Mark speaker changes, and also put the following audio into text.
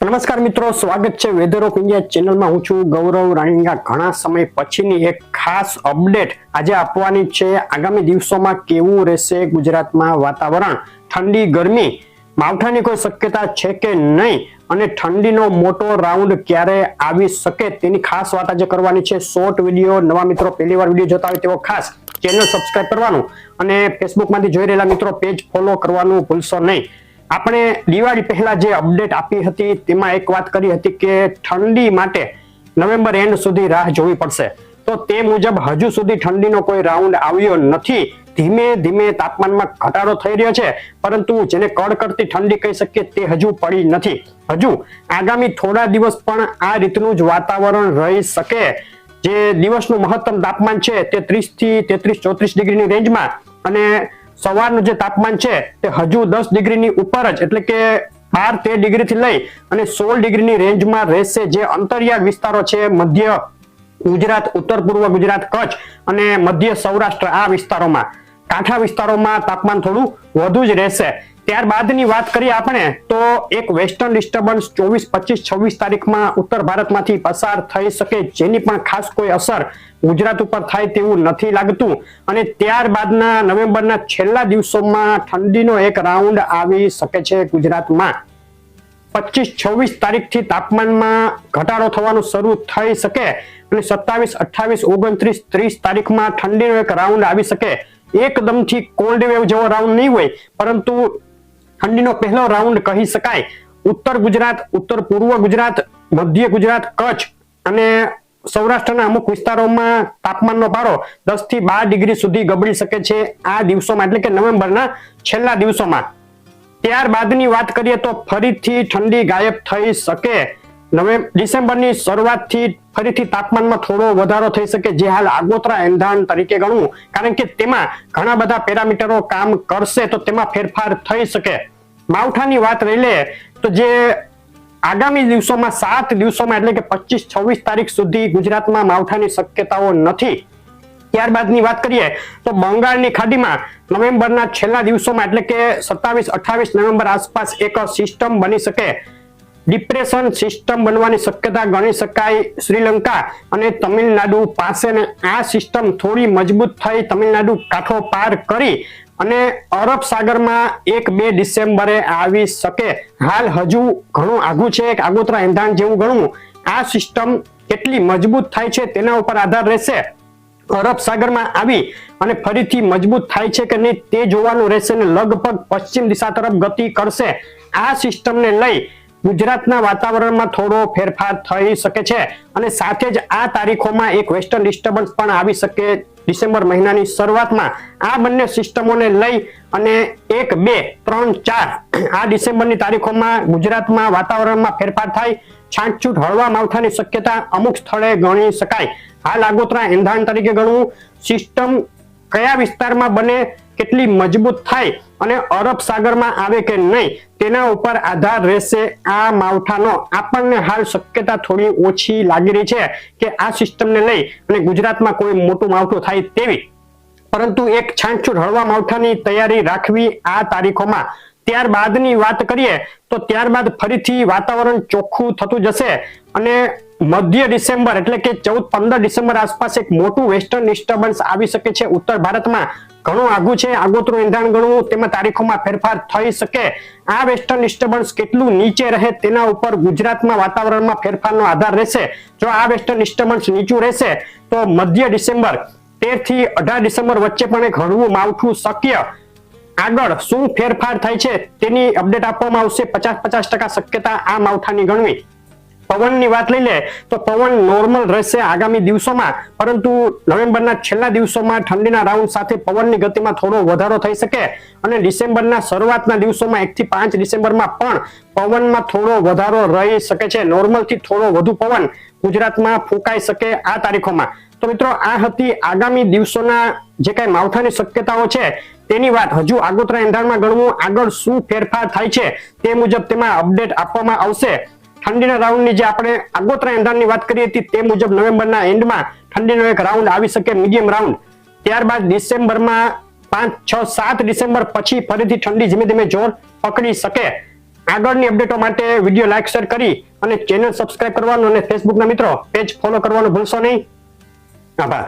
Speaker 1: નમસ્કાર મિત્રો, સ્વાગત છે વેધર ઓફ ઇન્ડિયા ચેનલમાં. હું છું ગૌરવ રાણીંગા. ઘણા સમય પછીની એક ખાસ અપડેટ આજે આપવાની છે. આગામી દિવસોમાં કેવું રહેશે ગુજરાતમાં વાતાવરણ, ઠંડી ગરમી, માવઠાની કોઈ શક્યતા છે કે નહીં, અને ઠંડીનો મોટો રાઉન્ડ ક્યારે આવી શકે તેની ખાસ વાત આજે કરવાની છે. Short video. નવા મિત્રો પહેલી વાર વિડીયો જોતા હોય તેઓ ખાસ ચેનલ સબસ્ક્રાઇબ કરવાનું અને ફેસબુકમાંથી જોઈ રહેલા મિત્રો પેજ ફોલો કરવાનું ભૂલશો નહીં. આપણે દિવાળી પહેલા જે અપડેટ આપી હતી તેમાં એક વાત કરી હતી કે ઠંડી માટે નવેમ્બર એન્ડ સુધી રાહ જોવી પડશે. તો તે મુજબ હજુ સુધી ઠંડીનો કોઈ રાઉન્ડ આવ્યો નથી. ધીમે ધીમે તાપમાનમાં ઘટાડો થઈ રહ્યો છે, પરંતુ જેને કડકડતી ઠંડી કહી શકીએ તે હજુ પડી નથી. હજુ આગામી થોડા દિવસ પણ આ રીતનું જ વાતાવરણ રહી શકે. જે દિવસનું મહત્તમ તાપમાન છે તે 30 થી 33-34 ડિગ્રીની રેન્જમાં, અને સવારનું જે તાપમાન છે તે હજુ 10 ડિગ્રીની ઉપર જ, એટલે કે 12-13 ડિગ્રીથી લઈ અને 16 ડિગ્રીની રેન્જમાં રહેશે. જે અંતરિયાળ વિસ્તારો છે, મધ્ય ગુજરાત, ઉત્તર પૂર્વ ગુજરાત, કચ્છ અને મધ્ય સૌરાષ્ટ્ર, આ વિસ્તારોમાં, કાંઠા વિસ્તારોમાં તાપમાન થોડું વધુ જ રહેશે. ત્યારબાદની વાત કરીએ આપણે તો એક વેસ્ટર્ન ડિસ્ટર્બન્સ 24, 25, 26 તારીખમાં ઉત્તર ભારતમાંથી પસાર થઈ શકે, જેની પણ ખાસ કોઈ અસર ગુજરાત ઉપર થાય તેવું નથી લાગતું. અને ત્યારબાદના નવેમ્બરના છેલ્લા દિવસોમાં ઠંડીનો એક રાઉન્ડ આવી શકે છે ગુજરાતમાં. 25-26 તારીખથી તાપમાનમાં ઘટાડો થવાનું શરૂ થઈ શકે અને 27, 28, 29, 30 તારીખમાં ઠંડીનો એક રાઉન્ડ આવી શકે. એકદમથી કોલ્ડ વેવ જેવો રાઉન્ડ નહીં હોય, પરંતુ ઠંડીનો પહેલો રાઉન્ડ કહી શકાય. ઉત્તર ગુજરાત, ઉત્તર પૂર્વ ગુજરાત, મધ્ય ગુજરાત, કચ્છ અને સૌરાષ્ટ્રના અમુક વિસ્તારોમાં તાપમાનનો પારો 10 થી 12 ડિગ્રી સુધી ગબડી શકે છે આ દિવસોમાં, એટલે કે નવેમ્બરના છેલ્લા દિવસોમાં. ત્યારબાદની વાત કરીએ તો ફરીથી ઠંડી ગાયબ થઈ શકે. ડિસેમ્બરની શરૂઆતથી ફરીથી તાપમાનમાં થોડો વધારો થઈ શકે, જે હાલ આગોતરા એંધાણ તરીકે ગણવું, કારણ કે તેમાં ઘણા બધા પેરામીટરો કામ કરશે, તો તેમાં ફેરફાર થઈ શકે. માવઠાની વાત રહી લે તો જે આગામી દિવસોમાં 7 દિવસોમાં, એટલે કે 25-26 તારીખ સુધી ગુજરાતમાં માવઠાની શક્યતાઓ નથી. ત્યારબાદની વાત કરીએ તો બંગાળની ખાડીમાં નવેમ્બરના છેલ્લા દિવસોમાં, એટલે કે 27-28 નવેમ્બર આસપાસ એક સિસ્ટમ બની શકે. ડિપ્રેશન સિસ્ટમ બનવાની શક્યતા ગણી શકાય શ્રીલંકા અને તમિલનાડુ પાસે. ને આ સિસ્ટમ થોડી મજબૂત થઈ તમિલનાડુ કાંઠો પાર કરી અને અરબ સાગરમાં 1-2 ડિસેમ્બરે આવી શકે. હાલ હજુ ઘણું આઘું છે, એક આગોતરા એંધાણ જેવું ગણવું. આ સિસ્ટમ કેટલી મજબૂત થાય છે તેના ઉપર આધાર રહેશે. અરબ સાગરમાં આવી અને ફરીથી મજબૂત થાય છે કે નહીં તે જોવાનું રહેશે, ને લગભગ પશ્ચિમ દિશા તરફ ગતિ કરશે. આ સિસ્ટમને લઈ ગુજરાતના વાતાવરણમાં થોડો ફેરફાર થઈ શકે છે, અને સાથે જ આ તારીખોમાં એક વેસ્ટર્ન ડિસ્ટર્બન્સ પણ આવી શકે ડિસેમ્બર મહિનાની શરૂઆતમાં. આ બંને સિસ્ટમોને લઈ અને 1, 2, 3, 4 આ ડિસેમ્બરની તારીખોમાં ગુજરાતમાં વાતાવરણમાં ફેરફાર થાય. છાંટછૂટ હળવા માવઠાની શક્યતા અમુક સ્થળે ગણી શકાય. હાલ આગોતરા એંધાણ તરીકે ગણવું. સિસ્ટમ કયા વિસ્તારમાં બને, કેટલી મજબૂત થાય અને અરબ સાગરમાં આવે કે નહીં તેના ઉપર આધાર રહેશે આ માવઠાનો. આપણને હાલ શક્યતા થોડી ઓછી લાગી રહી છે કે આ સિસ્ટમને લઈ અને ગુજરાતમાં કોઈ મોટું માવઠું થાય તેવી, પરંતુ એક છાંટછૂટ હળવા માવઠાની તૈયારી રાખવી આ તારીખોમાં. ત્યારબાદની વાત કરીએ તો ત્યારબાદ ફરીથી વાતાવરણ ચોખ્ખું થતું જશે, અને મધ્ય ડિસેમ્બર, એટલે કે 14-15 ડિસેમ્બર આસપાસ એક મોટું વેસ્ટર્ન ડિસ્ટર્બન્સ આવી શકે છે ઉત્તર ભારતમાં. ઘણું આઘું છે, આગોતરું એંધાણ ગણવું, તેમાં તારીખોમાં ફેરફાર થઈ શકે. આ વેસ્ટર્ન ડિસ્ટર્બન્સ કેટલું નીચે રહે તેના ઉપર ગુજરાતમાં વાતાવરણમાં ફેરફારનો આધાર રહેશે. જો આ વેસ્ટર્ન ડિસ્ટર્બન્સ નીચું રહેશે તો મધ્ય ડિસેમ્બર 13 થી 18 ડિસેમ્બર વચ્ચે પણ એક હળવું માવઠું શક્ય. આગળ શું ફેરફાર થાય છે તેની અપડેટ આપવામાં આવશે. 50% શક્યતા આ માવઠાની ગણવી. પવનની વાત લઈ લે તો પવન નોર્મલ રહેશે આગામી દિવસોમાં, પરંતુ નવેમ્બરના છેલ્લા દિવસોમાં ઠંડીના રાઉન્ડ સાથે પવનની ગતિમાં થોડો વધારો થઈ શકે, અને ડિસેમ્બરના શરૂઆતના દિવસોમાં 1 થી 5 ડિસેમ્બરમાં પણ પવનમાં થોડો વધારો રહી શકે છે. નોર્મલથી થોડો વધુ પવન ગુજરાતમાં ફૂંકાઈ શકે આ તારીખોમાં. તો મિત્રો, આ હતી આગામી દિવસોના જે કઈ માવઠાની શક્યતાઓ છે તેની વાત. હજુ આગોતરા એંધાણમાં ગણવું, આગળ શું ફેરફાર થાય છે તે મુજબ તેમાં અપડેટ આપવામાં આવશે. ઠંડીના રાઉન્ડની જે આપણે આગોતરા એંધાણની વાત કરી હતી તે મુજબ નવેમ્બરના એન્ડમાં ઠંડીનો એક રાઉન્ડ આવી શકે, મીડિયમ રાઉન્ડ. ત્યારબાદ ડિસેમ્બરમાં 5, 6, 7 ડિસેમ્બર પછી ફરીથી ઠંડી ધીમે ધીમે જોર પકડી શકે. આગળની અપડેટો માટે વિડીયો લાઈક શેર કરી અને ચેનલ સબસ્ક્રાઇબ કરવાનું અને ફેસબુકના મિત્રો પેજ ફોલો કરવાનું ભૂલશો નહીં. આભાર.